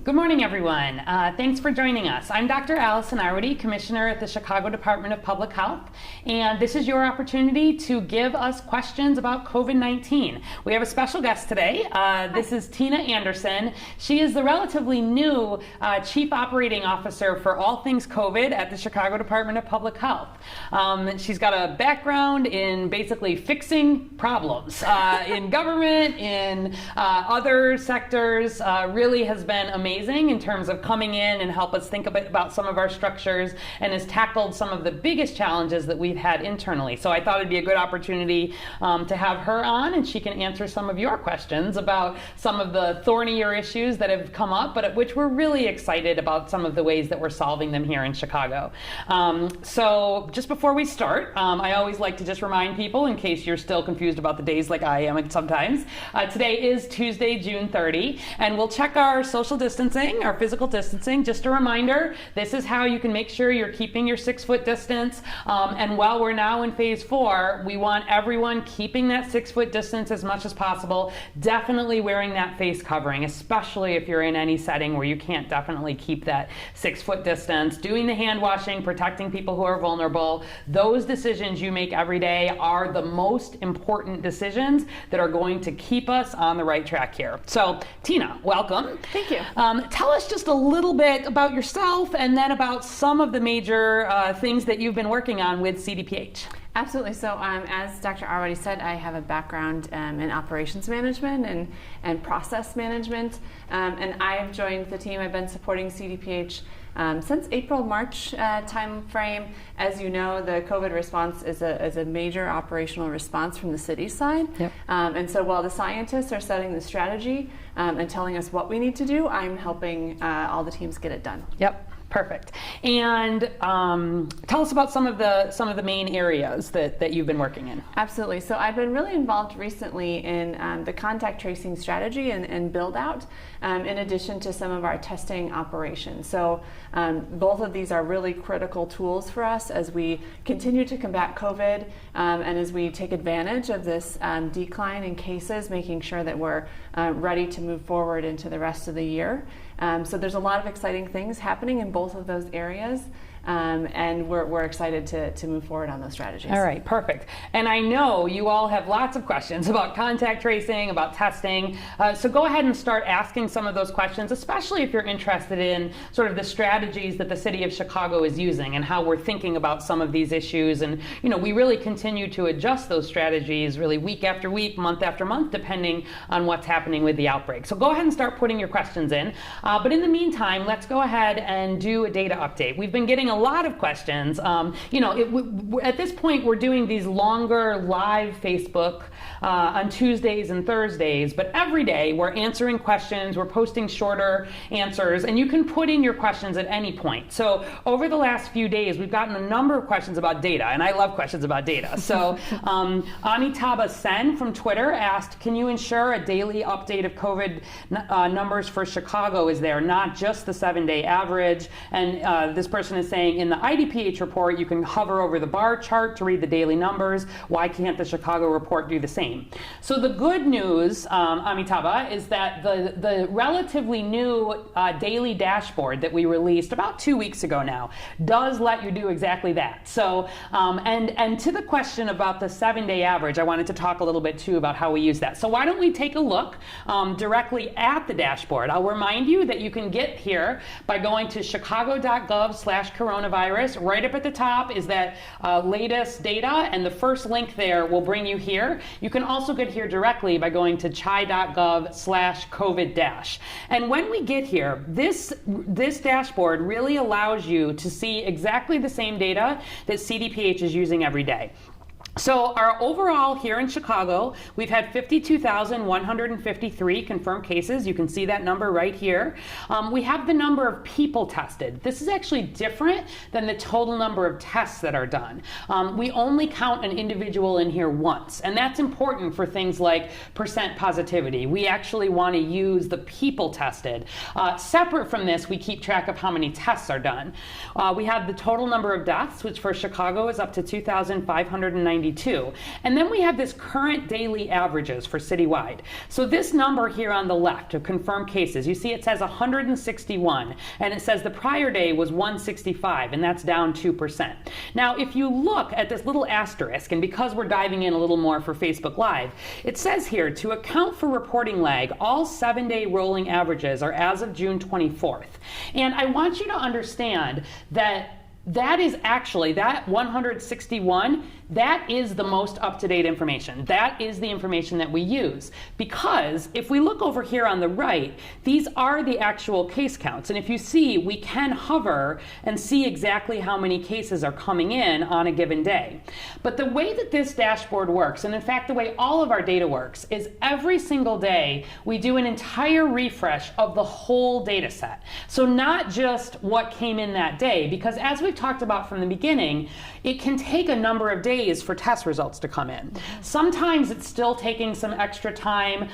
Good morning, everyone. Thanks for joining us. I'm Dr. Allison Arwady, Commissioner at the Chicago Department of Public Health, and this is your opportunity to give us questions about COVID-19. We have a special guest today. This is Tina Anderson. She is the relatively new Chief Operating Officer for all things COVID at the Chicago Department of Public Health. She's got a background in basically fixing problems in government, in other sectors, really has been amazing in terms of coming in and help us think a bit about some of our structures and has tackled some of the biggest challenges that we've had internally. So I thought it'd be a good opportunity to have her on, and she can answer some of your questions about some of the thornier issues that have come up, but at which we're really excited about some of the ways that we're solving them here in Chicago. So just before we start, I always like to just remind people, in case you're still confused about the days like I am sometimes, today is Tuesday, June 30, and we'll check our social distancing, our physical distancing. Just a reminder, this is how you can make sure you're keeping your 6-foot distance. And while we're now in phase 4, we want everyone keeping that 6-foot distance as much as possible. Definitely wearing that face covering, especially if you're in any setting where you can't definitely keep that 6-foot distance. Doing the hand washing, protecting people who are vulnerable. Those decisions you make every day are the most important decisions that are going to keep us on the right track here. So, Tina, welcome. Thank you. Tell us just a little bit about yourself and then about some of the major things that you've been working on with CDPH. Absolutely. So as Dr. Arwady said, I have a background in operations management and process management. And I've joined the team. I've been supporting CDPH since April, March time frame. As you know, the COVID response is a major operational response from the city side. Yep. And so while the scientists are setting the strategy and telling us what we need to do, I'm helping all the teams get it done. Yep. Perfect. And tell us about some of the main areas that you've been working in. Absolutely. So I've been really involved recently in the contact tracing strategy and build out, in addition to some of our testing operations. So both of these are really critical tools for us as we continue to combat COVID and as we take advantage of this decline in cases, making sure that we're ready to move forward into the rest of the year. So there's a lot of exciting things happening in both of those areas. And we're excited to move forward on those strategies. All right, perfect. And I know you all have lots of questions about contact tracing, about testing. So go ahead and start asking some of those questions, especially if you're interested in sort of the strategies that the city of Chicago is using and how we're thinking about some of these issues. And, you know, we really continue to adjust those strategies really week after week, month after month, depending on what's happening with the outbreak. So go ahead and start putting your questions in. But in the meantime, let's go ahead and do a data update. We've been getting a lot of questions. At this point, we're doing these longer live Facebook on Tuesdays and Thursdays, but every day we're answering questions, we're posting shorter answers, and you can put in your questions at any point. So over the last few days, we've gotten a number of questions about data, and I love questions about data. So Amitabha Sen from Twitter asked, can you ensure a daily update of COVID numbers for Chicago is there, not just the 7-day average? And this person is saying, in the IDPH report, you can hover over the bar chart to read the daily numbers. Why can't the Chicago report do the same? So the good news, Amitabha, is that the relatively new daily dashboard that we released about 2 weeks ago now does let you do exactly that. So, and to the question about the 7-day average, I wanted to talk a little bit too about how we use that. So why don't we take a look directly at the dashboard? I'll remind you that you can get here by going to chicago.gov/coronavirus. Right up at the top is that latest data, and the first link there will bring you here. You can also get here directly by going to chi.gov/COVID-. And when we get here, this dashboard really allows you to see exactly the same data that CDPH is using every day. So our overall here in Chicago, we've had 52,153 confirmed cases. You can see that number right here. We have the number of people tested. This is actually different than the total number of tests that are done. We only count an individual in here once, and that's important for things like percent positivity. We actually want to use the people tested. Separate from this, we keep track of how many tests are done. We have the total number of deaths, which for Chicago is up to 2,590. 92. And then we have this current daily averages for citywide. So this number here on the left of confirmed cases, you see it says 161, and it says the prior day was 165, and that's down 2%. Now, if you look at this little asterisk, and because we're diving in a little more for Facebook Live, it says here, to account for reporting lag, all 7-day rolling averages are as of June 24th. And I want you to understand that is actually, that 161, that is the most up-to-date information. That is the information that we use. Because if we look over here on the right, these are the actual case counts. And if you see, we can hover and see exactly how many cases are coming in on a given day. But the way that this dashboard works, and in fact the way all of our data works, is every single day we do an entire refresh of the whole data set. So not just what came in that day, because as we've talked about from the beginning, it can take a number of days for test results to come in. Sometimes it's still taking some extra time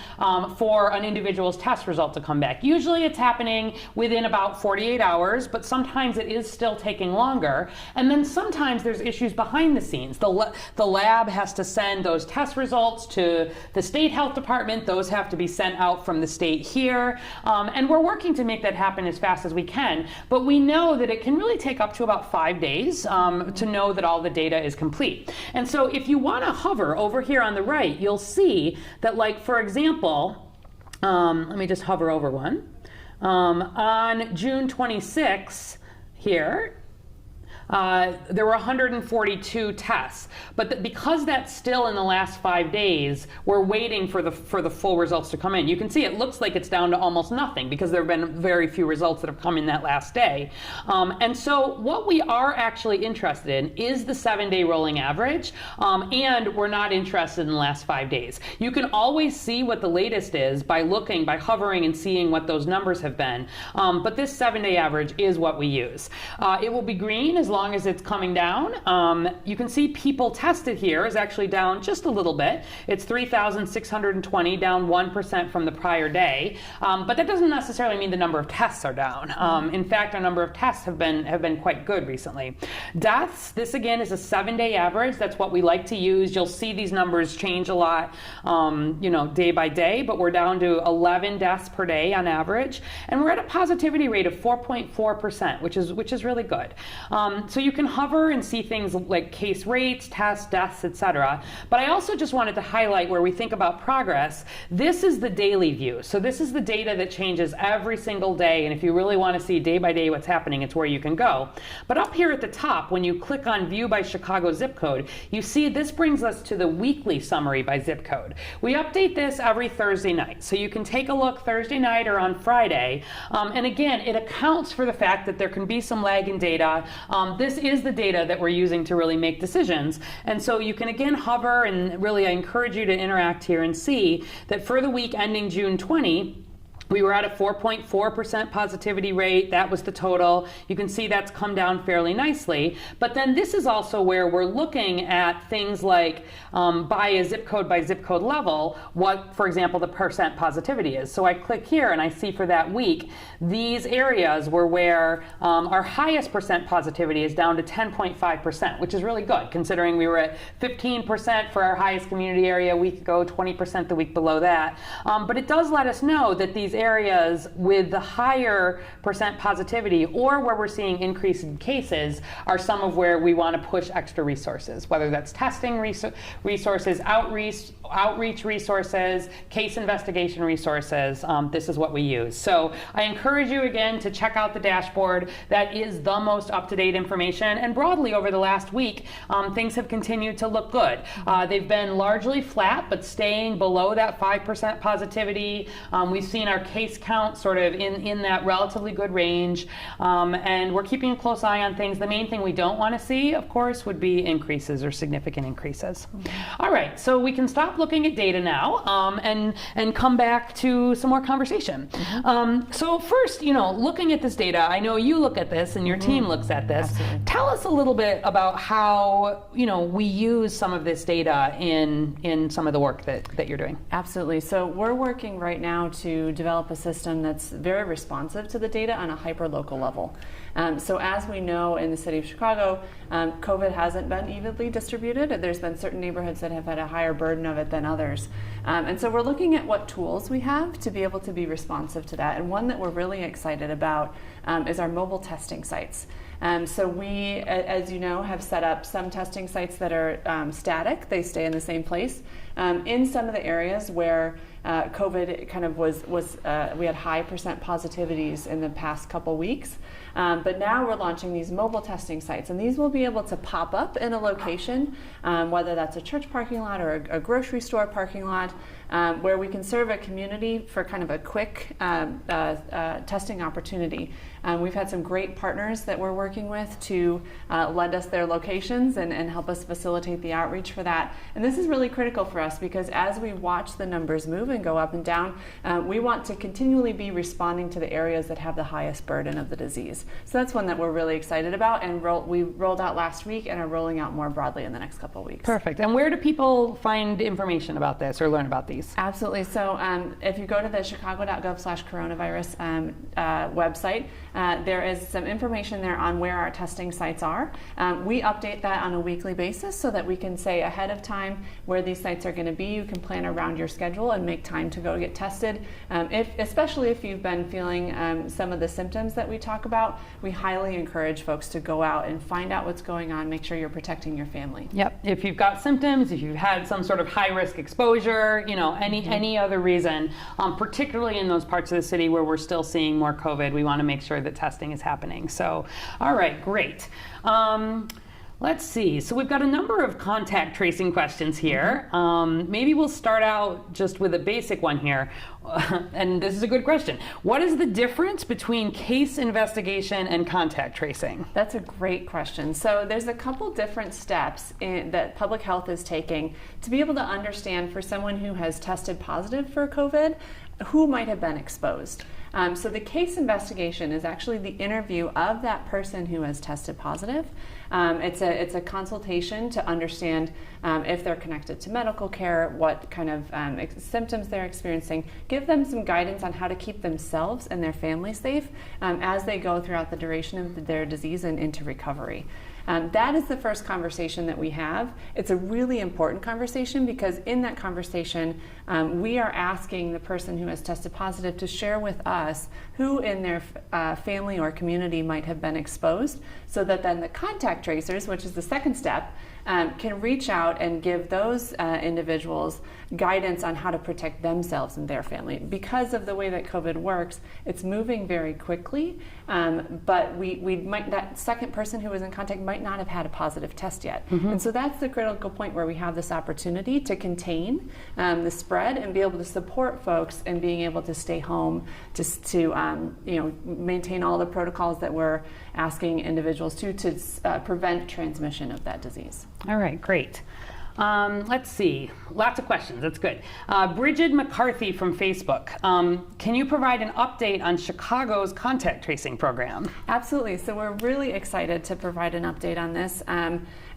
for an individual's test result to come back. Usually it's happening within about 48 hours, but sometimes it is still taking longer. And then sometimes there's issues behind the scenes. The lab has to send those test results to the state health department. Those have to be sent out from the state here. And we're working to make that happen as fast as we can. But we know that it can really take up to about 5 days to know that all the data is complete. And so if you want to hover over here on the right, you'll see that, like, for example, let me just hover over one. On June 26 here, there were 142 tests, but because that's still in the last 5 days, we're waiting for the full results to come in. You can see it looks like it's down to almost nothing because there have been very few results that have come in that last day. And so what we are actually interested in is the 7-day rolling average, and we're not interested in the last 5 days. You can always see what the latest is by hovering and seeing what those numbers have been, but this 7-day average is what we use. It will be green as long as it's coming down. You can see people tested here is actually down just a little bit. It's 3,620, down 1% from the prior day. But that doesn't necessarily mean the number of tests are down. In fact, our number of tests have been quite good recently. Deaths, this again is a 7-day average. That's what we like to use. You'll see these numbers change a lot, day by day, but we're down to 11 deaths per day on average. And we're at a positivity rate of 4.4%, which is really good. So you can hover and see things like case rates, tests, deaths, etc. But I also just wanted to highlight where we think about progress. This is the daily view. So this is the data that changes every single day. And if you really want to see day by day what's happening, it's where you can go. But up here at the top, when you click on View by Chicago zip code, you see this brings us to the weekly summary by zip code. We update this every Thursday night. So you can take a look Thursday night or on Friday. And again, it accounts for the fact that there can be some lag in data. This is the data that we're using to really make decisions. And so you can again hover, and really I encourage you to interact here and see that for the week ending June 20, we were at a 4.4% positivity rate. That was the total. You can see that's come down fairly nicely. But then this is also where we're looking at things like by zip code level, what, for example, the percent positivity is. So I click here and I see for that week, these areas were where our highest percent positivity is down to 10.5%, which is really good considering we were at 15% for our highest community area a week ago, 20% the week below that. But it does let us know that these areas with the higher percent positivity or where we're seeing increase in cases are some of where we want to push extra resources, whether that's testing resources, outreach resources, case investigation resources. This is what we use. So I encourage you again to check out the dashboard. That is the most up-to-date information. And broadly over the last week, things have continued to look good. They've been largely flat, but staying below that 5% positivity. We've seen our case count sort of in that relatively good range. And we're keeping a close eye on things. The main thing we don't want to see, of course, would be increases or significant increases. All right, so we can stop looking at data now and come back to some more conversation. So first, looking at this data, I know you look at this and your team looks at this. Absolutely. Tell us a little bit about how we use some of this data in some of the work that you're doing. Absolutely. So we're working right now to develop develop a system that's very responsive to the data on a hyper-local level. So as we know in the city of Chicago, COVID hasn't been evenly distributed. There's been certain neighborhoods that have had a higher burden of it than others. And so we're looking at what tools we have to be able to be responsive to that. And one that we're really excited about is our mobile testing sites. So we, as you know, have set up some testing sites that are static. They stay in the same place. In some of the areas where COVID kind of we had high percent positivities in the past couple weeks. But now we're launching these mobile testing sites, and these will be able to pop up in a location, whether that's a church parking lot or a grocery store parking lot, where we can serve a community for kind of a quick testing opportunity. We've had some great partners that we're working with to lend us their locations and help us facilitate the outreach for that. And this is really critical for us because as we watch the numbers move and go up and down, we want to continually be responding to the areas that have the highest burden of the disease. So that's one that we're really excited about, and we rolled out last week and are rolling out more broadly in the next couple of weeks. Perfect. And where do people find information about this or learn about these? Absolutely. So if you go to the chicago.gov/coronavirus website, there is some information there on where our testing sites are. We update that on a weekly basis so that we can say ahead of time where these sites are going to be. You can plan around your schedule and make time to go get tested. Especially if you've been feeling some of the symptoms that we talk about, we highly encourage folks to go out and find out what's going on, make sure you're protecting your family. Yep. If you've got symptoms, if you've had some sort of high-risk exposure, any other reason, particularly in those parts of the city where we're still seeing more COVID, we want to make sure that testing is happening. So, all right, great. Let's see. So we've got a number of contact tracing questions here. Maybe we'll start out just with a basic one here. And this is a good question. What is the difference between case investigation and contact tracing? That's a great question. So there's a couple different steps that public health is taking to be able to understand for someone who has tested positive for COVID, who might have been exposed. So the case investigation is actually the interview of that person who has tested positive. It's a consultation to understand if they're connected to medical care, what kind of symptoms they're experiencing, give them some guidance on how to keep themselves and their family safe as they go throughout the duration of their disease and into recovery. That is the first conversation that we have. It's a really important conversation because in that conversation, we are asking the person who has tested positive to share with us who in their family or community might have been exposed, so that then the contact tracers, which is the second step, can reach out and give those individuals guidance on how to protect themselves and their family. Because of the way that COVID works, it's moving very quickly, but that second person who was in contact might not have had a positive test yet. And so that's the critical point where we have this opportunity to contain the spread and be able to support folks in being able to stay home, just to maintain all the protocols that we're asking individuals to prevent transmission of that disease. All right, great. Let's see, lots of questions, that's good. Bridget McCarthy from Facebook, can you provide an update on Chicago's contact tracing program? Absolutely, so we're really excited to provide an update on this.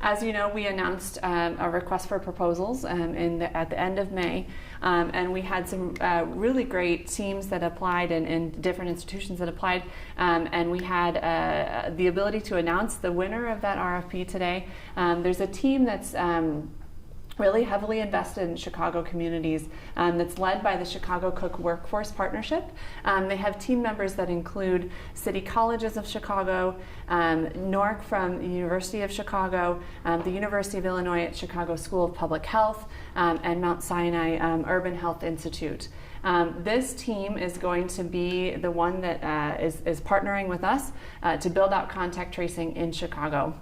As you know, we announced a request for proposals at the end of May, and we had some really great teams that applied and different institutions that applied, and we had the ability to announce the winner of that RFP today. There's a team that's really heavily invested in Chicago communities that's led by the Chicago Cook Workforce Partnership. They have team members that include City Colleges of Chicago, NORC from the University of Chicago, the University of Illinois at Chicago School of Public Health, and Mount Sinai Urban Health Institute. This team is going to be the one that is partnering with us to build out contact tracing in Chicago.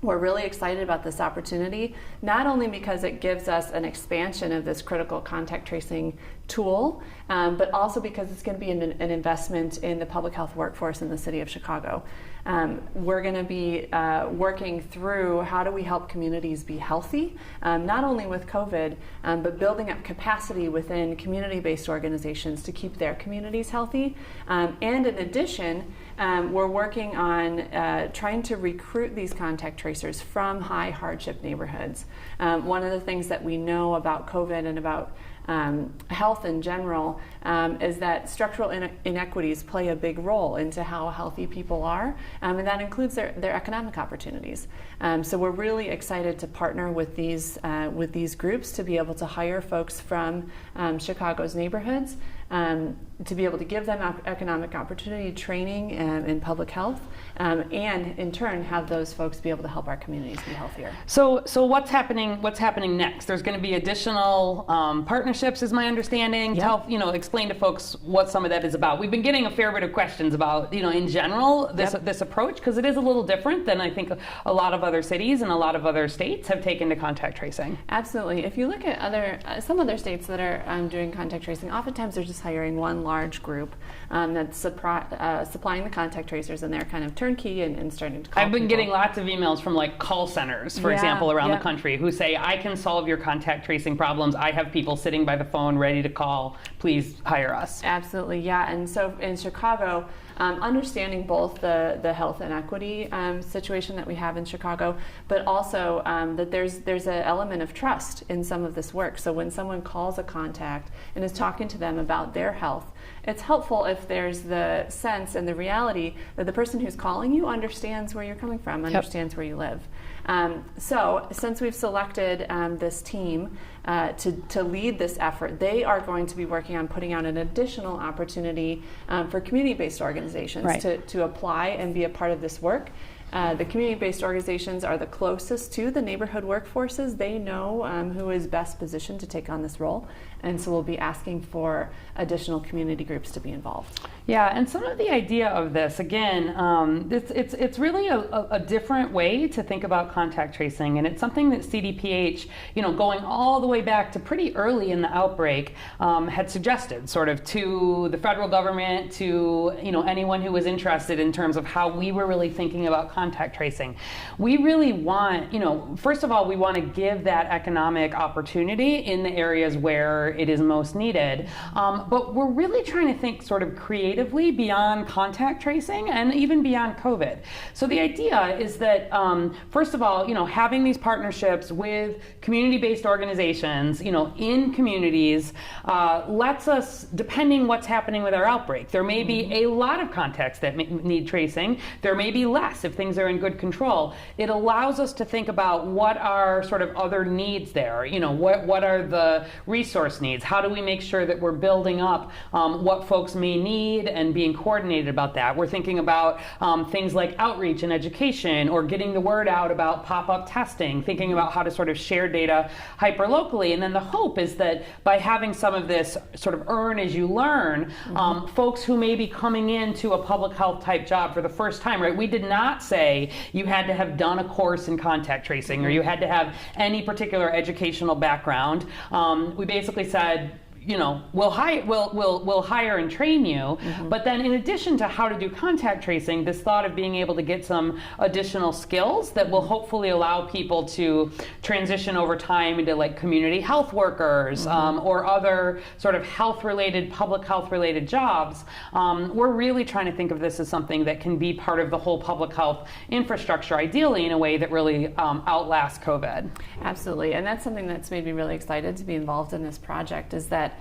We're really excited about this opportunity, not only because it gives us an expansion of this critical contact tracing tool, but also because it's going to be an investment in the public health workforce in the city of Chicago. We're going to be working through how do we help communities be healthy, not only with COVID, but building up capacity within community-based organizations to keep their communities healthy. And in addition, we're working on trying to recruit these contact tracers from high hardship neighborhoods. One of the things that we know about COVID and about health in general, is that structural inequities play a big role into how healthy people are, and that includes their economic opportunities. So we're really excited to partner with these groups to be able to hire folks from Chicago's neighborhoods, to be able to give them economic opportunity, training in public health, and in turn have those folks be able to help our communities be healthier. So what's happening next? There's going to be additional partnerships, is my understanding. Yep. Explain to folks what some of that is about. We've been getting a fair bit of questions about, in general, this approach, because it is a little different than I think a lot of other cities and a lot of other states have taken to contact tracing. Absolutely. If you look at some other states that are doing contact tracing, oftentimes they're just hiring one large group that's supplying the contact tracers, and they're kind of turnkey and starting to call I've been people. getting lots of emails from like call centers, for example, around the country who say, I can solve your contact tracing problems. I have people sitting by the phone ready to call. Please hire us. Absolutely, yeah. And so in Chicago, understanding both the health inequity situation that we have in Chicago, but also that there's an element of trust in some of this work. So when someone calls a contact and is talking to them about their health, it's helpful if there's the sense and the reality that the person who's calling you understands where you're coming from, understands where you live. So since we've selected this team to lead this effort, they are going to be working on putting out an additional opportunity for community-based organizations to apply and be a part of this work. The community-based organizations are the closest to the neighborhood workforces. They know who is best positioned to take on this role, and so we'll be asking for additional community groups to be involved. Yeah, and some of the idea of this, again, it's really a different way to think about contact tracing, and it's something that CDPH, going all the way back to pretty early in the outbreak, had suggested sort of to the federal government, to anyone who was interested in terms of how we were really thinking about contact tracing. We really want, first of all, we want to give that economic opportunity in the areas where it is most needed, but we're really trying to think sort of creatively beyond contact tracing and even beyond COVID. So the idea is that, first of all, having these partnerships with community-based organizations, in communities, lets us, depending what's happening with our outbreak, there may be a lot of contacts that need tracing. There may be less if things are in good control. It allows us to think about what are sort of other needs there. What are the resource needs? How do we make sure that we're building up what folks may need and being coordinated about that? We're thinking about things like outreach and education, or getting the word out about pop-up testing, thinking about how to sort of share data hyper-locally. And then the hope is that by having some of this sort of earn as you learn, folks who may be coming into a public health type job for the first time, right? We did not say you had to have done a course in contact tracing or you had to have any particular educational background. We basically said, we'll hire and train you. But then in addition to how to do contact tracing, this thought of being able to get some additional skills that will hopefully allow people to transition over time into like community health workers or other sort of public health related jobs. We're really trying to think of this as something that can be part of the whole public health infrastructure, ideally in a way that really outlasts COVID. Absolutely, and that's something that's made me really excited to be involved in this project, is that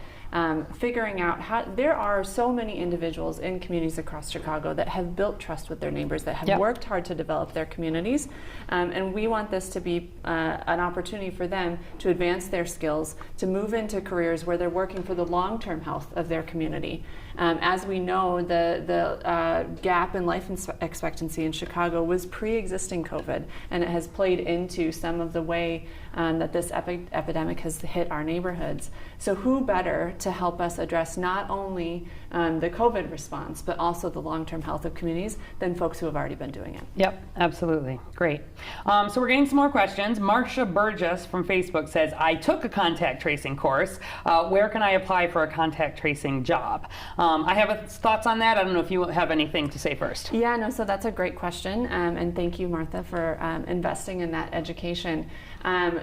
figuring out how there are so many individuals in communities across Chicago that have built trust with their neighbors, that have worked hard to develop their communities, and we want this to be an opportunity for them to advance their skills, to move into careers where they're working for the long-term health of their community. As we know, the gap in life expectancy in Chicago was pre-existing COVID, and it has played into some of the way that this epidemic has hit our neighborhoods. So who better to help us address not only the COVID response, but also the long-term health of communities than folks who have already been doing it? Yep, absolutely. Great. So we're getting some more questions. Marcia Burgess from Facebook says, I took a contact tracing course. Where can I apply for a contact tracing job? I have thoughts on that. I don't know if you have anything to say first. Yeah, no, so that's a great question. And thank you, Martha, for investing in that education.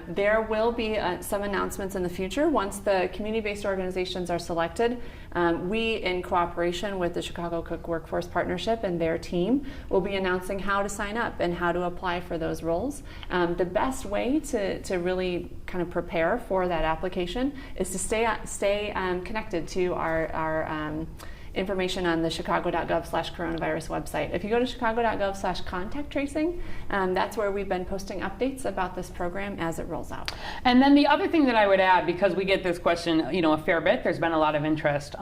There will be some announcements in the future once the community-based organizations are selected. We, in cooperation with the Chicago Cook Workforce Partnership and their team, will be announcing how to sign up and how to apply for those roles. The best way to really kind of prepare for that application is to stay connected to our information on the chicago.gov/coronavirus website. If you go to chicago.gov/contact tracing, that's where we've been posting updates about this program as it rolls out. And then the other thing that I would add, because we get this question, a fair bit, there's been a lot of interest,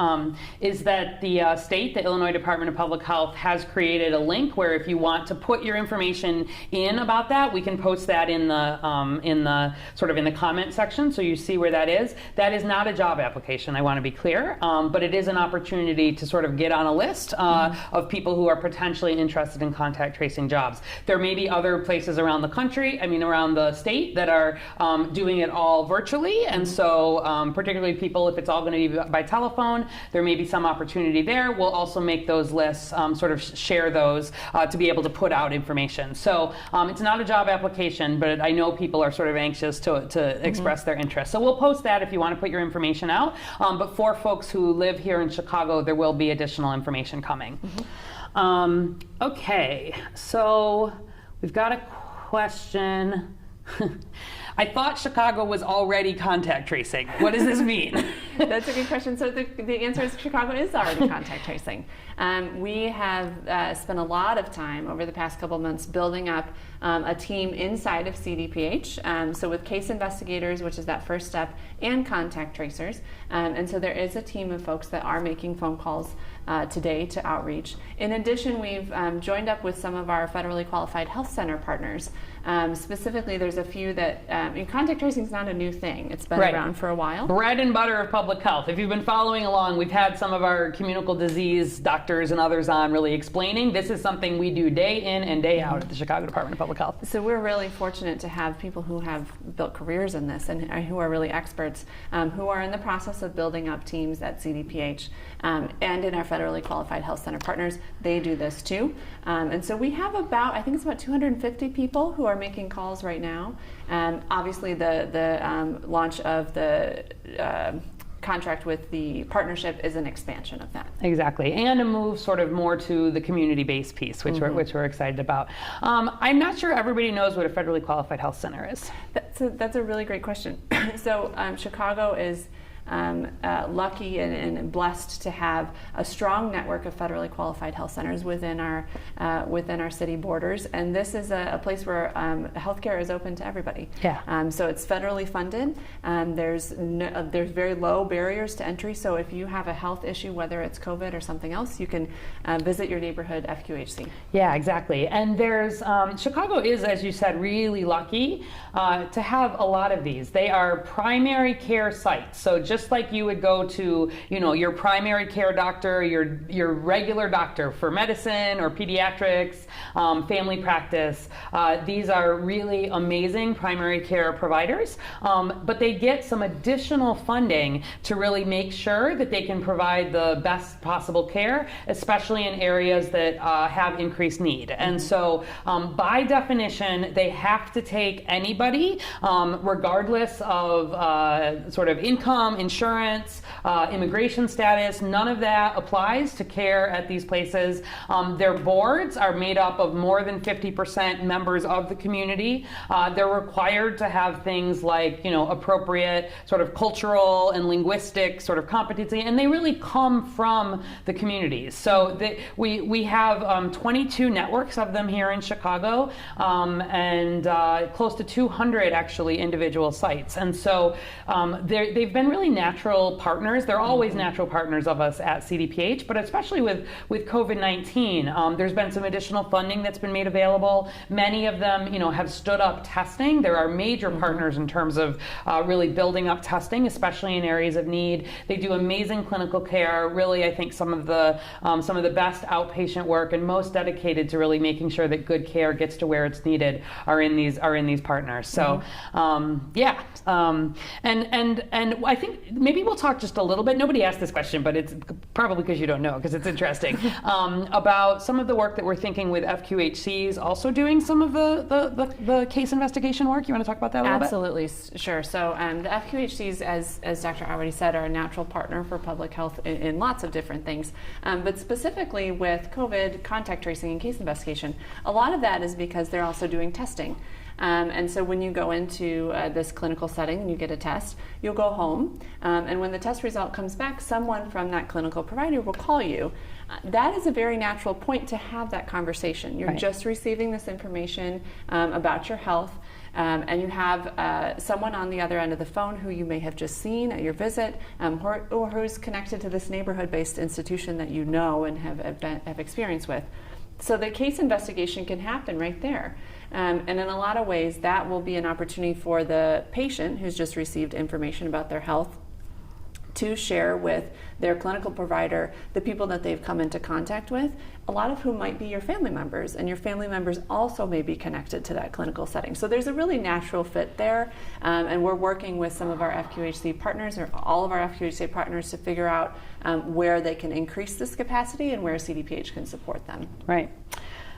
is that the state, the Illinois Department of Public Health, has created a link where if you want to put your information in about that, we can post that in the comment section, so you see where that is. That is not a job application, I want to be clear, but it is an opportunity to sort of get on a list of people who are potentially interested in contact tracing jobs. There may be other places around the country, around the state, that are doing it all virtually, and so particularly people, if it's all going to be by telephone, there may be some opportunity there. We'll also make those lists, share those to be able to put out information. So it's not a job application, but I know people are sort of anxious to express their interest. So we'll post that if you want to put your information out. But for folks who live here in Chicago, there will be additional information coming. Okay, so we've got a question. I thought Chicago was already contact tracing. What does this mean? That's a good question. So the answer is Chicago is already contact tracing. We have spent a lot of time over the past couple months building up a team inside of CDPH. So with case investigators, which is that first step, and contact tracers. And so there is a team of folks that are making phone calls today to outreach. In addition, we've joined up with some of our federally qualified health center partners. Specifically, there's a few that, contact tracing is not a new thing. It's been around for a while. Bread and butter of public health. If you've been following along, we've had some of our communicable disease doctors and others on really explaining this is something we do day in and day out at the Chicago Department of Public Health. So we're really fortunate to have people who have built careers in this and who are really experts, who are in the process of building up teams at CDPH and in our federally qualified health center partners. They do this too. And so we have about 250 people who are making calls right now. Obviously, the launch of the contract with the partnership is an expansion of that. Exactly, and a move sort of more to the community-based piece, which we're excited about. I'm not sure everybody knows what a federally qualified health center is. That's a really great question. So Chicago is lucky and blessed to have a strong network of federally qualified health centers within our city borders, and this is a place where healthcare is open to everybody. Yeah. So it's federally funded. There's very low barriers to entry. So if you have a health issue, whether it's COVID or something else, you can visit your neighborhood FQHC. Yeah, exactly. And there's Chicago is, as you said, really lucky to have a lot of these. They are primary care sites. So just like you would go to, your primary care doctor, your regular doctor for medicine or pediatrics, family practice, these are really amazing primary care providers, but they get some additional funding to really make sure that they can provide the best possible care, especially in areas that have increased need. And so by definition, they have to take anybody, regardless of sort of income, insurance, immigration status. None of that applies to care at these places. Their boards are made up of more than 50% members of the community. They're required to have things like, appropriate sort of cultural and linguistic sort of competency, and they really come from the communities. So we have 22 networks of them here in Chicago, and close to 200 actually individual sites. And so they've been really natural partners. They're always natural partners of us at CDPH, but especially with COVID-19, there's been some additional funding that's been made available. Many of them, have stood up testing. There are major partners in terms of really building up testing, especially in areas of need. They do amazing clinical care. Really, I think some of the best outpatient work and most dedicated to really making sure that good care gets to where it's needed are in these partners. So, and I think maybe we'll talk just a little bit. Nobody asked this question, but it's probably because you don't know, because it's interesting, about some of the work that we're thinking with FQHCs also doing some of the case investigation work. You want to talk about that a little bit? Absolutely, sure. So the FQHCs, as Dr. already said, are a natural partner for public health in lots of different things. But specifically with COVID, contact tracing, and case investigation, a lot of that is because they're also doing testing. And so when you go into this clinical setting and you get a test, you'll go home, and when the test result comes back, someone from that clinical provider will call you. That is a very natural point to have that conversation. You're just receiving this information about your health, and you have someone on the other end of the phone who you may have just seen at your visit, or who's connected to this neighborhood-based institution that you know and have experience with. So the case investigation can happen right there. And in a lot of ways, that will be an opportunity for the patient who's just received information about their health to share with their clinical provider the people that they've come into contact with, a lot of whom might be your family members, and your family members also may be connected to that clinical setting. So there's a really natural fit there, and we're working with some of our FQHC partners, or all of our FQHC partners, to figure out where they can increase this capacity and where CDPH can support them. Right.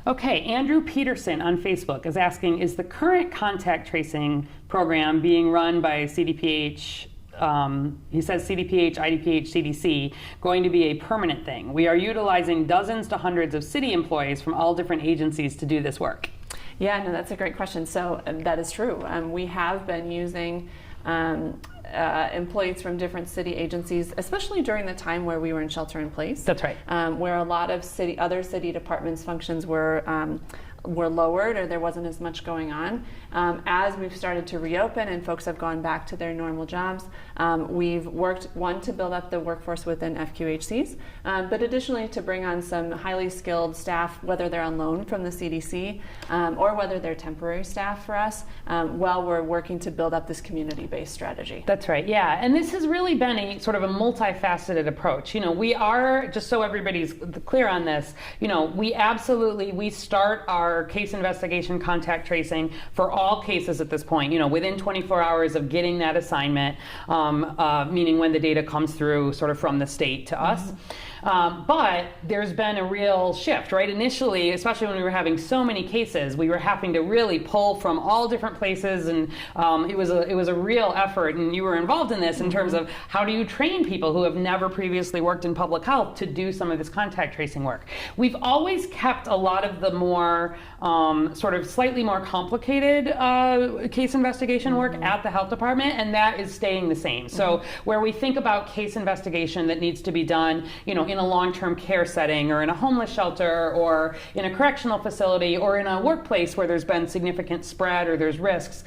Okay, Andrew Peterson on Facebook is asking, is the current contact tracing program being run by CDPH, he says CDPH, IDPH, CDC, going to be a permanent thing? We are utilizing dozens to hundreds of city employees from all different agencies to do this work. Yeah, no, that's a great question. So that is true. We have been using employees from different city agencies, especially during the time where we were in shelter in place. That's right. Where a lot of other city departments' functions were lowered, or there wasn't as much going on. As we've started to reopen and folks have gone back to their normal jobs, we've worked, one, to build up the workforce within FQHCs, but additionally to bring on some highly skilled staff, whether they're on loan from the CDC or whether they're temporary staff for us, while we're working to build up this community-based strategy. That's right, yeah. And this has really been a sort of a multifaceted approach. You know, we are, just so everybody's clear on this, you know, we start our case investigation contact tracing for all cases at this point, you know, within 24 hours of getting that assignment, meaning when the data comes through sort of from the state to us. But there's been a real shift, right? Initially, especially when we were having so many cases, we were having to really pull from all different places, and it was a real effort. And you were involved in this in terms of how do you train people who have never previously worked in public health to do some of this contact tracing work. We've always kept a lot of the more sort of slightly more complicated case investigation work at the health department, and that is staying the same. So where we think about case investigation that needs to be done, you know, in a long-term care setting, or in a homeless shelter, or in a correctional facility, or in a workplace where there's been significant spread or there's risks,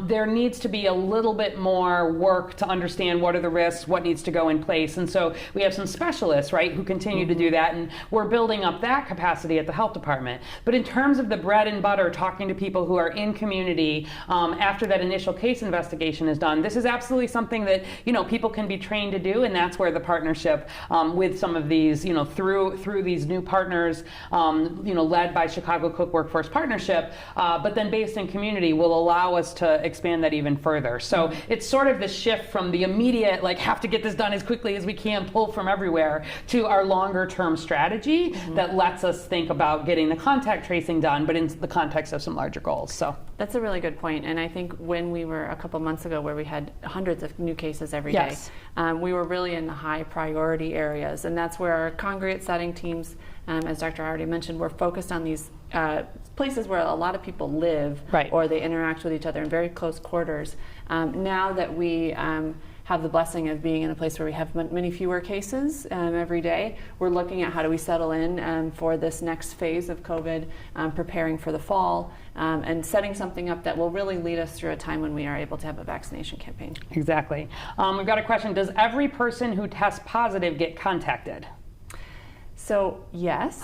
there needs to be a little bit more work to understand what are the risks, what needs to go in place. And so we have some specialists, right, who continue to do that, and we're building up that capacity at the health department. But in terms of the bread and butter, talking to people who are in community after that initial case investigation is done, this is absolutely something that, you know, people can be trained to do, and that's where the partnership with some of these, you know, through these new partners, you know, led by Chicago Cook Workforce Partnership, but then based in community, will allow us to expand that even further. So it's sort of the shift from the immediate, like, have to get this done as quickly as we can, pull from everywhere, to our longer term strategy that lets us think about getting the contact tracing done, but in the context of some larger goals. So that's a really good point. And I think when we were a couple months ago, where we had hundreds of new cases every day, we were really in the high priority areas, and that's where our congregate setting teams, as Dr. already mentioned, we're focused on these places where a lot of people live, or they interact with each other in very close quarters. Now that we have the blessing of being in a place where we have many fewer cases every day, we're looking at how do we settle in for this next phase of COVID, preparing for the fall, and setting something up that will really lead us through a time when we are able to have a vaccination campaign. Exactly. We've got a question. Does every person who tests positive get contacted? So yes,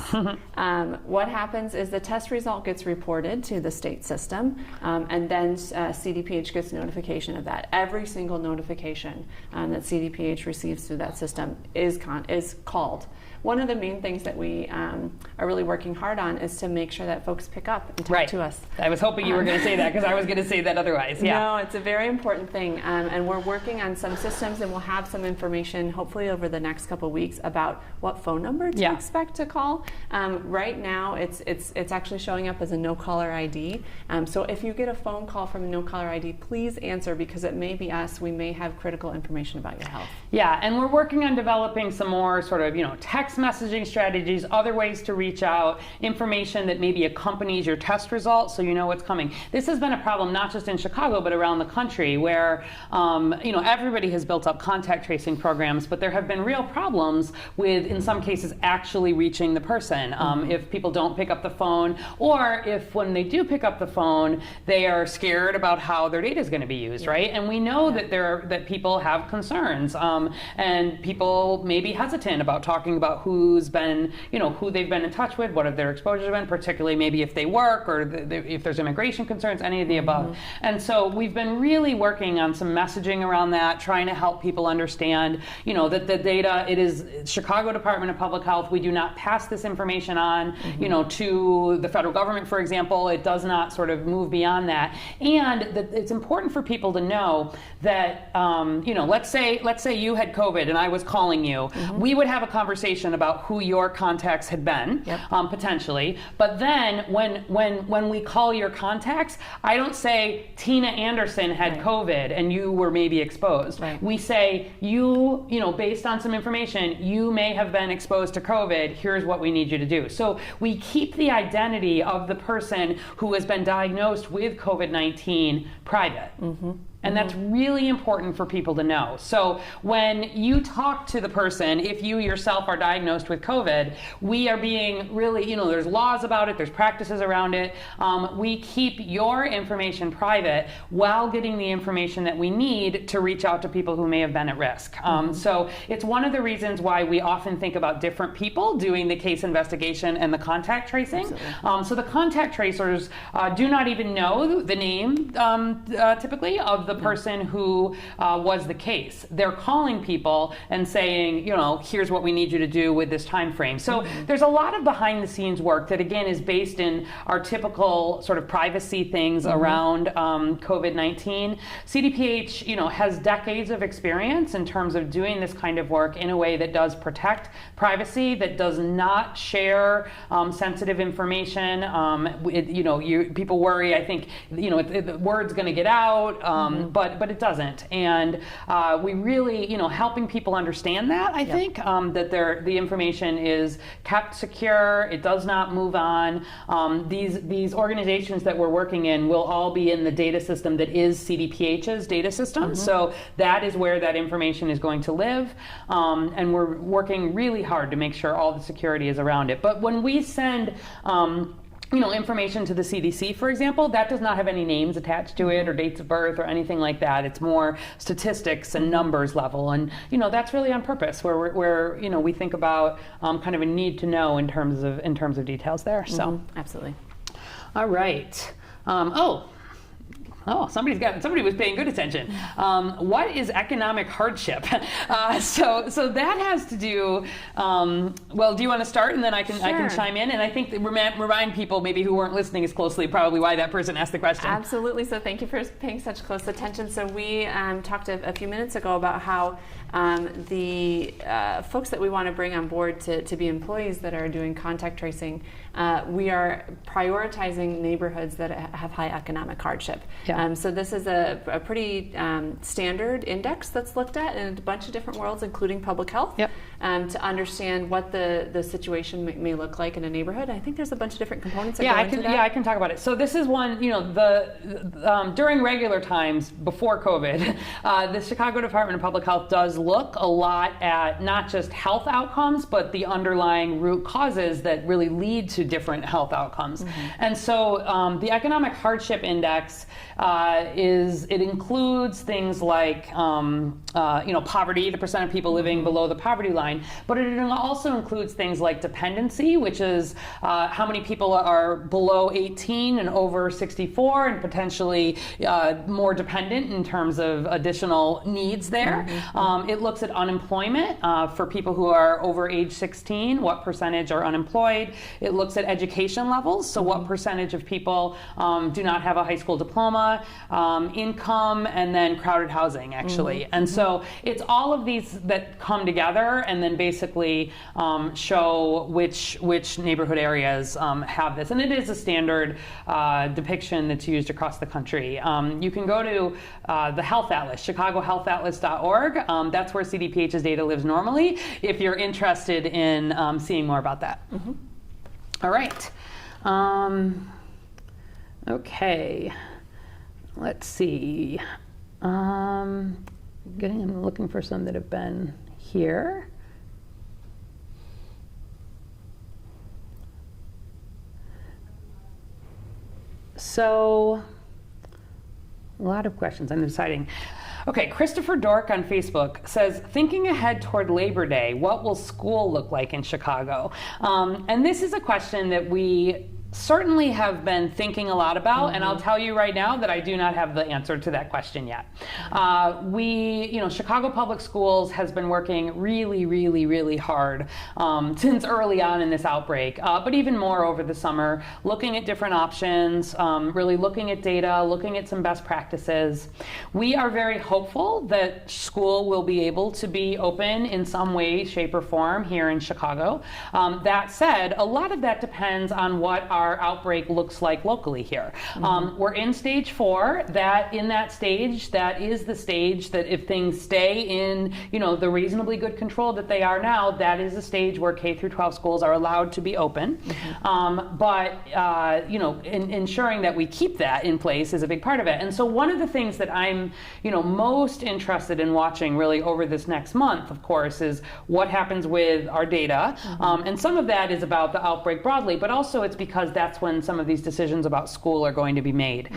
what happens is the test result gets reported to the state system, and then CDPH gets notification of that. Every single notification that CDPH receives through that system is called. one of the main things that we are really working hard on is to make sure that folks pick up and talk to us. I was hoping you were going to say that, because I was going to say that otherwise. Yeah. No, it's a very important thing, and we're working on some systems, and we'll have some information hopefully over the next couple of weeks about what phone number to expect to call. Right now, it's actually showing up as a no caller ID. So if you get a phone call from a no caller ID, please answer, because it may be us. We may have critical information about your health. Yeah, and we're working on developing some more sort of, text messaging strategies, other ways to reach out, information that maybe accompanies your test results so you know what's coming. This has been a problem not just in Chicago, but around the country, where everybody has built up contact tracing programs, but there have been real problems with, in some cases, actually reaching the person. If people don't pick up the phone, or if when they do pick up the phone, they are scared about how their data is going to be used, right? And we know that people have concerns, and people may be hesitant about talking about who's been, who they've been in touch with, what have their exposures been, particularly maybe if they work, or if there's immigration concerns, any of the above. And so we've been really working on some messaging around that, trying to help people understand, that the data, it is Chicago Department of Public Health. We do not pass this information on, to the federal government, for example. It does not sort of move beyond that. And that it's important for people to know that, let's say you had COVID and I was calling you. We would have a conversation about who your contacts had been, potentially. But then when we call your contacts, I don't say Tina Anderson had COVID and you were maybe exposed. We say you, based on some information, you may have been exposed to COVID. Here's what we need you to do. So we keep the identity of the person who has been diagnosed with COVID-19 private. And that's really important for people to know. So when you talk to the person, if you yourself are diagnosed with COVID, we are being really, there's laws about it, there's practices around it. We keep your information private while getting the information that we need to reach out to people who may have been at risk. So it's one of the reasons why we often think about different people doing the case investigation and the contact tracing. So the contact tracers do not even know the name, typically, of the person who was the case. They're calling people and saying, here's what we need you to do with this time frame. So there's a lot of behind the scenes work that, again, is based in our typical sort of privacy things around COVID-19. CDPH, has decades of experience in terms of doing this kind of work in a way that does protect privacy, that does not share sensitive information. People worry, I think, the word's going to get out. But it doesn't, and we really, helping people understand that. I think that the information is kept secure. It does not move on. These organizations that we're working in will all be in the data system that is CDPH's data system. So that is where that information is going to live, and we're working really hard to make sure all the security is around it. But when we send information to the CDC, for example, that does not have any names attached to it or dates of birth or anything like that. It's more statistics and numbers level, and that's really on purpose, where we think about kind of a need to know in terms of details there. So absolutely. All right. Somebody was paying good attention. What is economic hardship? So that has to do, do you want to start and then I can chime in? And I think remind people maybe who weren't listening as closely probably why that person asked the question. Absolutely. So thank you for paying such close attention. So we talked a few minutes ago about how the folks that we want to bring on board to be employees that are doing contact tracing, we are prioritizing neighborhoods that have high economic hardship. So this is a pretty standard index that's looked at in a bunch of different worlds, including public health, to understand what the situation may look like in a neighborhood. I think there's a bunch of different components that go into that. Yeah, I can talk about it. So this is one, during regular times before COVID, the Chicago Department of Public Health does look a lot at not just health outcomes, but the underlying root causes that really lead to different health outcomes. And so the economic hardship index it includes things like poverty, the percent of people living below the poverty line, line, but it also includes things like dependency, which is how many people are below 18 and over 64 and potentially more dependent in terms of additional needs there. It looks at unemployment for people who are over age 16, what percentage are unemployed. It looks at education levels, so what percentage of people do not have a high school diploma, income, and then crowded housing, actually. And so it's all of these that come together and then basically show which neighborhood areas have this. And it is a standard depiction that's used across the country. You can go to the Health Atlas, chicagohealthatlas.org. That's where CDPH's data lives normally, if you're interested in seeing more about that. All right. Okay. Let's see. I'm looking for some that have been here. So, a lot of questions. I'm deciding. Okay, Christopher Dork on Facebook says, thinking ahead toward Labor Day, what will school look like in Chicago? And this is a question that we certainly have been thinking a lot about, and I'll tell you right now that I do not have the answer to that question yet. Chicago Public Schools has been working really, really, really hard since early on in this outbreak, but even more over the summer, looking at different options, really looking at data, looking at some best practices. We are very hopeful that school will be able to be open in some way, shape, or form here in Chicago. That said, a lot of that depends on what our outbreak looks like locally here. We're in stage 4. In that stage, that is the stage that if things stay in, the reasonably good control that they are now, that is the stage where K through 12 schools are allowed to be open. Ensuring that we keep that in place is a big part of it. And so one of the things that I'm, most interested in watching really over this next month, of course, is what happens with our data. And some of that is about the outbreak broadly, but also it's because that's when some of these decisions about school are going to be made.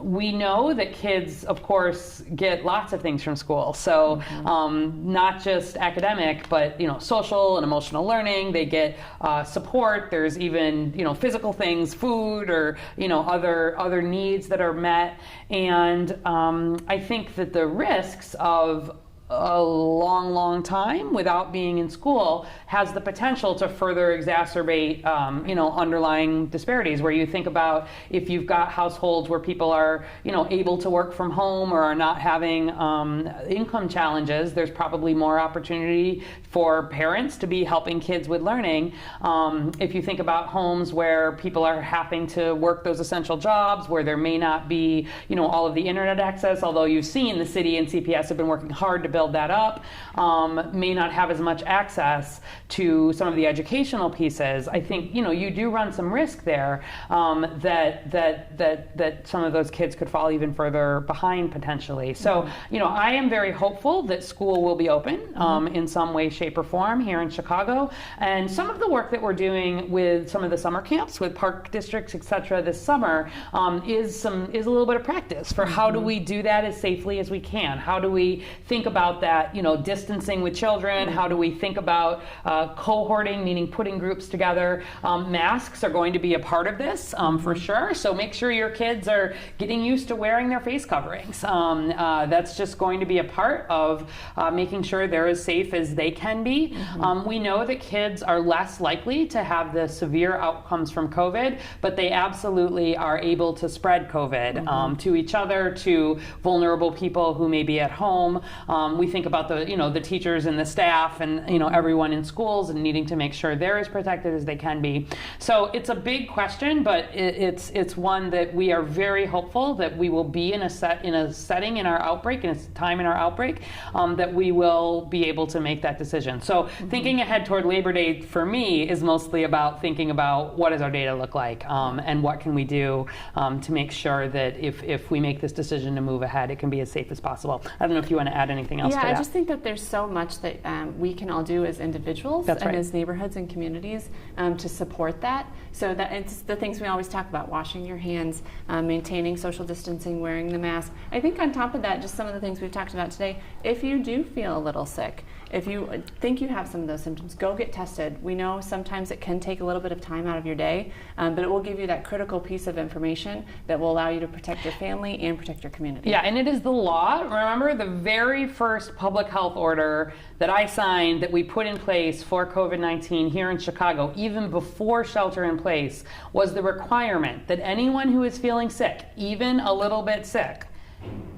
We know that kids, of course, get lots of things from school. So not just academic, but social and emotional learning. They get support. There's even physical things, food, or other needs that are met. And I think that the risks of a long time without being in school has the potential to further exacerbate, underlying disparities, where you think about if you've got households where people are, able to work from home or are not having income challenges, there's probably more opportunity for parents to be helping kids with learning. If you think about homes where people are having to work those essential jobs, where there may not be, all of the internet access, although you've seen the city and CPS have been working hard to build that up, may not have as much access to some of the educational pieces. I think you do run some risk there, that some of those kids could fall even further behind potentially. So I am very hopeful that school will be open in some way, shape, or form here in Chicago. And some of the work that we're doing with some of the summer camps with park districts, et cetera, this summer is a little bit of practice for how do we do that as safely as we can. How do we think about that, distancing with children? How do we think about cohorting, meaning putting groups together? Masks are going to be a part of this for sure. So make sure your kids are getting used to wearing their face coverings. That's just going to be a part of making sure they're as safe as they can be. We know that kids are less likely to have the severe outcomes from COVID, but they absolutely are able to spread COVID to each other, to vulnerable people who may be at home. We think about the teachers and the staff and everyone in schools and needing to make sure they're as protected as they can be. So it's a big question, but it's one that we are very hopeful that we will be in a setting in our outbreak, in a time in our outbreak, that we will be able to make that decision. So thinking ahead toward Labor Day for me is mostly about thinking about what does our data look like, and what can we do to make sure that if we make this decision to move ahead, it can be as safe as possible. I don't know if you want to add anything else to that. I just think that there's so much that we can all do as individuals and as neighborhoods and communities to support that. So that it's the things we always talk about: washing your hands, maintaining social distancing, wearing the mask. I think on top of that, just some of the things we've talked about today, if you do feel a little sick, if you think you have some of those symptoms, go get tested. We know sometimes it can take a little bit of time out of your day, but it will give you that critical piece of information that will allow you to protect your family and protect your community. Yeah, and it is the law. Remember, the very first public health order that I signed that we put in place for COVID-19 here in Chicago, even before shelter in place, was the requirement that anyone who is feeling sick, even a little bit sick,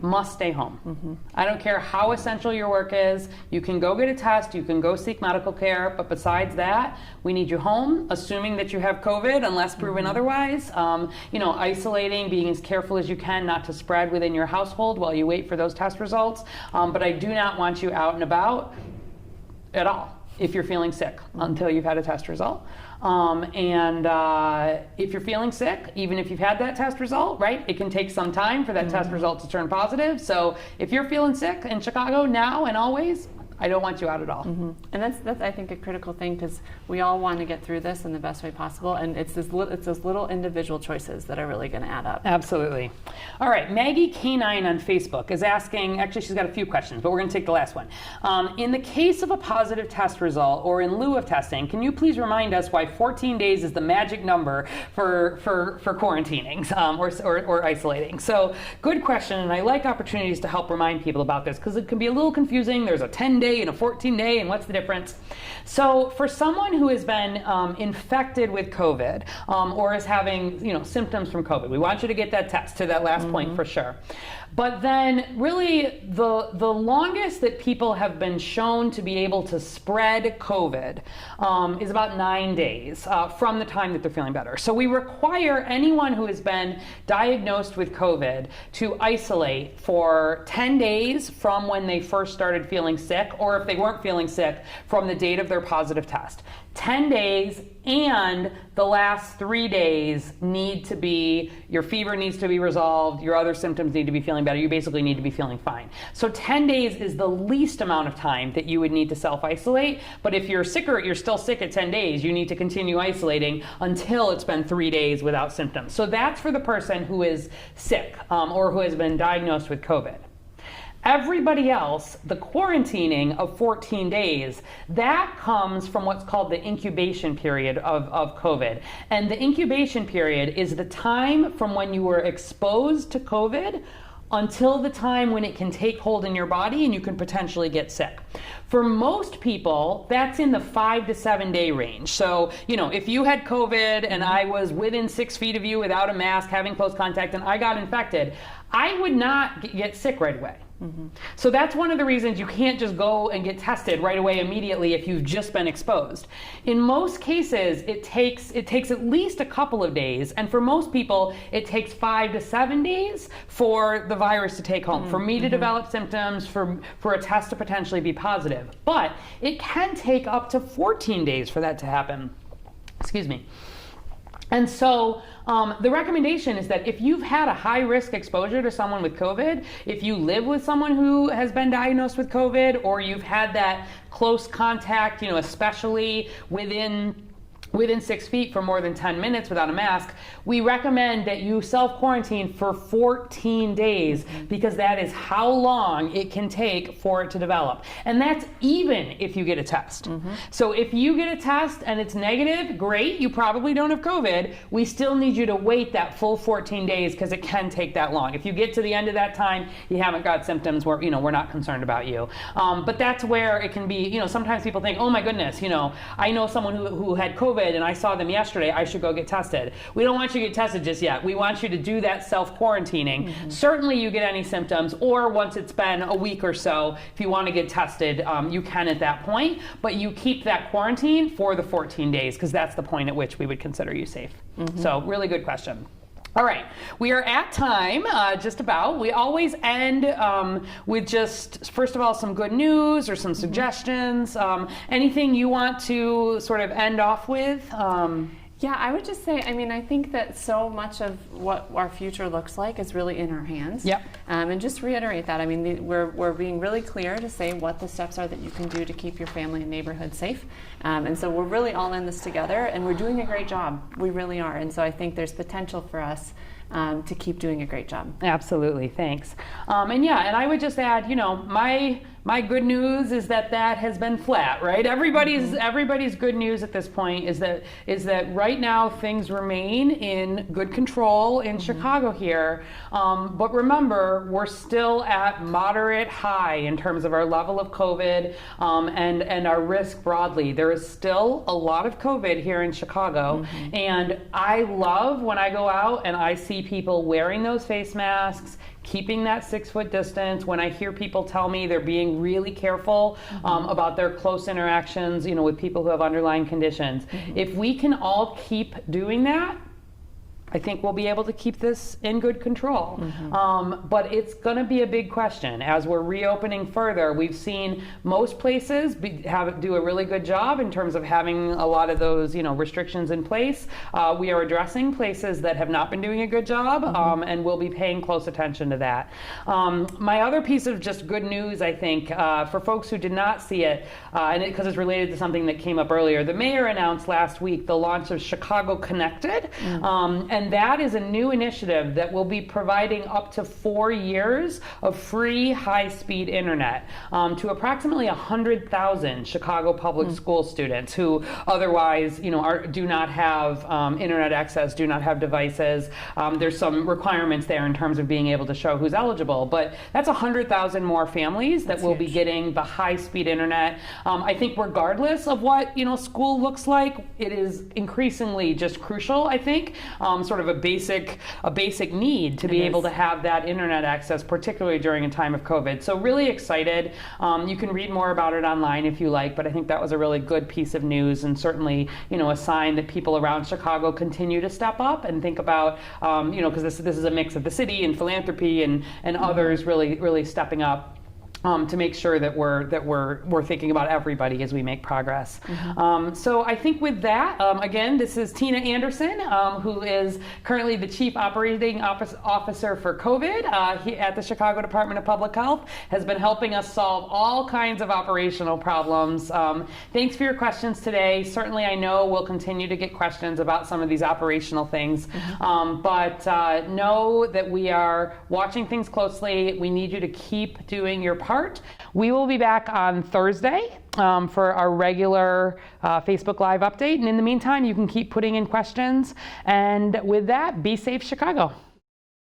must stay home. I don't care how essential your work is. You can go get a test, you can go seek medical care, but besides that, we need you home, assuming that you have COVID, unless proven otherwise. Isolating, being as careful as you can not to spread within your household while you wait for those test results. But I do not want you out and about at all if you're feeling sick until you've had a test result. If you're feeling sick, even if you've had that test result, right, it can take some time for that test result to turn positive. So if you're feeling sick in Chicago now and always, I don't want you out at all. And that's I think a critical thing, because we all want to get through this in the best way possible, and it's those little individual choices that are really going to add up. Absolutely. All right, Maggie K9 on Facebook is asking, actually she's got a few questions, but we're going to take the last one. In the case of a positive test result or in lieu of testing, can you please remind us why 14 days is the magic number for quarantining or isolating? So good question, and I like opportunities to help remind people about this because it can be a little confusing. There's a 10-day and a 14-day, and what's the difference? So for someone who has been infected with COVID or is having symptoms from COVID, we want you to get that test, to that last point for sure. But then really the longest that people have been shown to be able to spread COVID is about 9 days from the time that they're feeling better. So we require anyone who has been diagnosed with COVID to isolate for 10 days from when they first started feeling sick, or if they weren't feeling sick, from the date of their positive test. 10 days, and the last 3 days need to be, your fever needs to be resolved, your other symptoms need to be feeling better, you basically need to be feeling fine. So 10 days is the least amount of time that you would need to self-isolate, but if you're still sick at 10 days, you need to continue isolating until it's been 3 days without symptoms. So that's for the person who is sick or who has been diagnosed with COVID. Everybody else, the quarantining of 14 days, that comes from what's called the incubation period of COVID. And the incubation period is the time from when you were exposed to COVID until the time when it can take hold in your body and you can potentially get sick. For most people, that's in the 5 to 7 day range. So, if you had COVID and I was within 6 feet of you without a mask, having close contact, and I got infected, I would not get sick right away. So that's one of the reasons you can't just go and get tested right away immediately if you've just been exposed. In most cases, it takes at least a couple of days, and for most people, it takes 5 to 7 days for the virus to take home, for me to develop symptoms, for a test to potentially be positive. But it can take up to 14 days for that to happen. Excuse me. And so the recommendation is that if you've had a high-risk exposure to someone with COVID, if you live with someone who has been diagnosed with COVID, or you've had that close contact, especially within 6 feet for more than 10 minutes without a mask, we recommend that you self-quarantine for 14 days because that is how long it can take for it to develop. And that's even if you get a test. So if you get a test and it's negative, great, you probably don't have COVID. We still need you to wait that full 14 days because it can take that long. If you get to the end of that time, you haven't got symptoms, we're not concerned about you. But that's where it can be, sometimes people think, oh my goodness, I know someone who had COVID and I saw them yesterday, I should go get tested. We don't want you to get tested just yet. We want you to do that self-quarantining. Certainly you get any symptoms, or once it's been a week or so, if you want to get tested, you can at that point, but you keep that quarantine for the 14 days because that's the point at which we would consider you safe. So really good question. All right, we are at time, just about. We always end with just, first of all, some good news or some suggestions. Anything you want to sort of end off with? Yeah, I would just say, I think that so much of what our future looks like is really in our hands. Yep. And just reiterate that. We're being really clear to say what the steps are that you can do to keep your family and neighborhood safe. And so we're really all in this together, and we're doing a great job. We really are. And so I think there's potential for us to keep doing a great job. Absolutely, thanks. And I would just add, My good news is that has been flat, right? Everybody's good news at this point is that right now things remain in good control in Chicago here. But remember, we're still at moderate high in terms of our level of COVID and our risk broadly. There is still a lot of COVID here in Chicago, and I love when I go out and I see people wearing those face masks, keeping that 6-foot distance. When I hear people tell me they're being really careful about their close interactions, with people who have underlying conditions. If we can all keep doing that, I think we'll be able to keep this in good control. But it's going to be a big question. As we're reopening further, we've seen most places do a really good job in terms of having a lot of those restrictions in place. We are addressing places that have not been doing a good job, and we'll be paying close attention to that. My other piece of just good news, I think, for folks who did not see it, and because it's related to something that came up earlier, the mayor announced last week the launch of Chicago Connected. And that is a new initiative that will be providing up to 4 years of free high-speed internet to approximately 100,000 Chicago public school students who otherwise, do not have internet access, do not have devices. There's some requirements there in terms of being able to show who's eligible, but that's 100,000 more families that will be getting the high-speed internet. I think regardless of what school looks like, it is increasingly just crucial, I think. Sort of a basic need to be able to have that internet access, particularly during a time of COVID. So really excited. You can read more about it online if you like, but I think that was a really good piece of news, and certainly a sign that people around Chicago continue to step up and think about because this is a mix of the city and philanthropy and others really stepping up. To make sure that we're thinking about everybody as we make progress. So I think with that, again, this is Tina Anderson, who is currently the Chief Operating Officer for COVID at the Chicago Department of Public Health, has been helping us solve all kinds of operational problems. Thanks for your questions today. Certainly I know we'll continue to get questions about some of these operational things, but know that we are watching things closely. We need you to keep doing your part. We will be back on Thursday for our regular Facebook Live update. And in the meantime, you can keep putting in questions. And with that, be safe, Chicago.